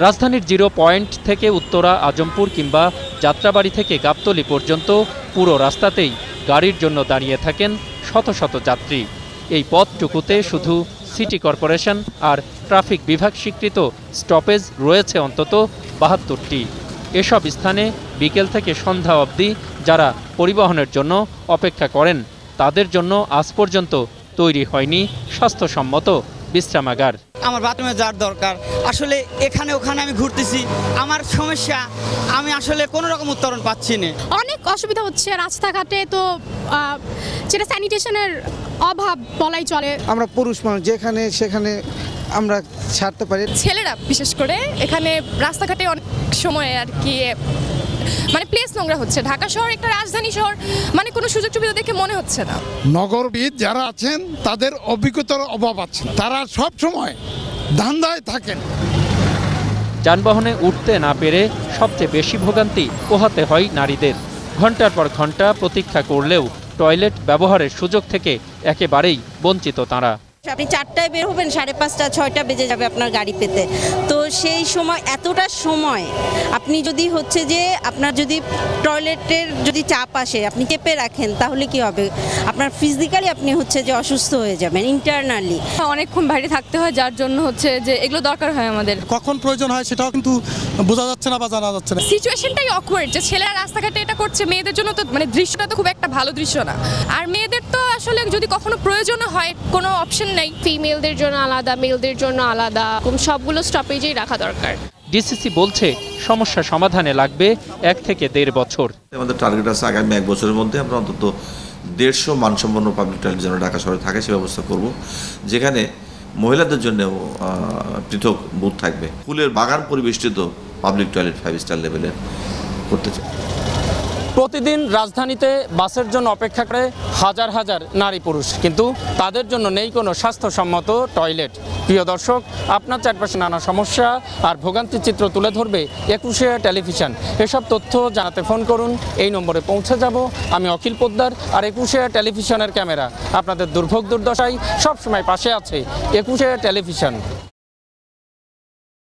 রাজধানীর zero point থেকে উত্তরা আজমপুর কিংবা যাত্রাবাড়ি থেকে গাবতলী পর্যন্ত পুরো রাস্তাতেই গাড়ির জন্য দাঁড়িয়ে থাকেন শত শত যাত্রী। এই পথটুকুতে শুধু সিটি কর্পোরেশন আর ট্রাফিক বিভাগ স্বীকৃত স্টপেজ রয়েছে অন্তত ৭২টি। এসব স্থানে বিকেল থেকে সন্ধ্যা অবধি যারা পরিবহনের জন্য অপেক্ষা করেন তাদের জন্য আজ পর্যন্ত তৈরি হয়নি স্বাস্থ্যসম্মত বিশ্রামাগার। আমার বাথরুমে যাওয়ার দরকার, আসলে এখানে ওখানে আমি ঘুরতেছি, আমার সমস্যা, আমি আসলে কোনো রকম উত্তরণ পাচ্ছি না। অনেক অসুবিধা হচ্ছে রাস্তাঘাটে, তো যেটা স্যানিটেশনের অভাব বলাই চলে। আমরা পুরুষ মানুষ যেখানে সেখানে আমরা ছাড়তে পারি। ছেলেরা বিশেষ করে এখানে রাস্তাঘাটে অনেক সময় আর কি মানে প্লেস নোংরা হচ্ছে। ঢাকা শহর একটা রাজধানী শহর, মানে কোনো সুযোগ সুবিধা দেখে মনে হচ্ছে না। নগরবিদ যারা আছেন তাদের অভিজ্ঞতার অভাব আছে, তারা সব সময় ধান্দায় থাকেন। যানবাহনে উঠতে না পেরে সবচেয়ে বেশি ভোগান্তি পোহাতে হয় নারীদের। ঘন্টার পর ঘন্টা প্রতীক্ষা করলেও টয়লেট ব্যবহারের সুযোগ থেকে একেবারেই বঞ্চিত তাঁরা। আপনি 4টায় বের হবেন, 5:30 6টা বেজে যাবে আপনার গাড়ি পেতে। তো সেই সময় এতটা সময় আপনি যদি হচ্ছে যে আপনার যদি টয়লেটের যদি চাপ আসে, আপনি চেপে রাখেন, তাহলে কি হবে? আপনার ফিজিক্যালি আপনি হচ্ছে যে অসুস্থ হয়ে যাবেন, ইন্টারনালি অনেকক্ষণ বাইরে থাকতে হয়, যার জন্য হচ্ছে যে এগুলো দরকার হয় আমাদের। কখন প্রয়োজন হয় সেটাও কিন্তু বোঝা যাচ্ছে না বা জানা যাচ্ছে না। সিচুয়েশনটাই অকওয়ার্ড যে ছেলেরা রাস্তাঘাটে এটা করছে, মেয়েদের জন্য তো মানে দৃশ্যটা তো খুব একটা ভালো দৃশ্য না। আর মেয়েদের তো আসলে যদি কখনো প্রয়োজন হয় কোনো অপশন নেই। ফিমেলদের জন্য আলাদা, মেলদের জন্য আলাদা, সবগুলো স্টপেজেই রাখা দরকার। ডিসিসি বলছে সমস্যা সমাধানে লাগবে 1 থেকে 1.5 বছর। আমাদের টার্গেট আছে আগামী 1 বছরের মধ্যে আমরা অন্তত 150 মানসম্পন্ন পাবলিক টয়লেট যেন ঢাকা শহরে থাকে সে ব্যবস্থা করব, যেখানে মহিলাদের জন্য পৃথক বুথ থাকবে। ফুলের বাগান পরিবেষ্টিত পাবলিক টয়লেট 5 স্টার লেভেলের করতে চাই। প্রতিদিন রাজধানীতে বাসের জন্য অপেক্ষা করে হাজার হাজার নারী পুরুষ, কিন্তু তাদের জন্য নেই কোনো স্বাস্থ্যসম্মত টয়লেট। প্রিয় দর্শক, আপনার চারপাশে নানা সমস্যা আর ভোগান্তির চিত্র তুলে ধরবে 21 টেলিভিশন। এসব তথ্য জানাতে ফোন করুন, এই নম্বরে পৌঁছে যাব। আমি অখিল পোদ্দার, আর 21 টেলিভিশনের ক্যামেরা আপনাদের দুর্ভোগ দুর্দশায় সবসময় পাশে আছে। 21 টেলিভিশন।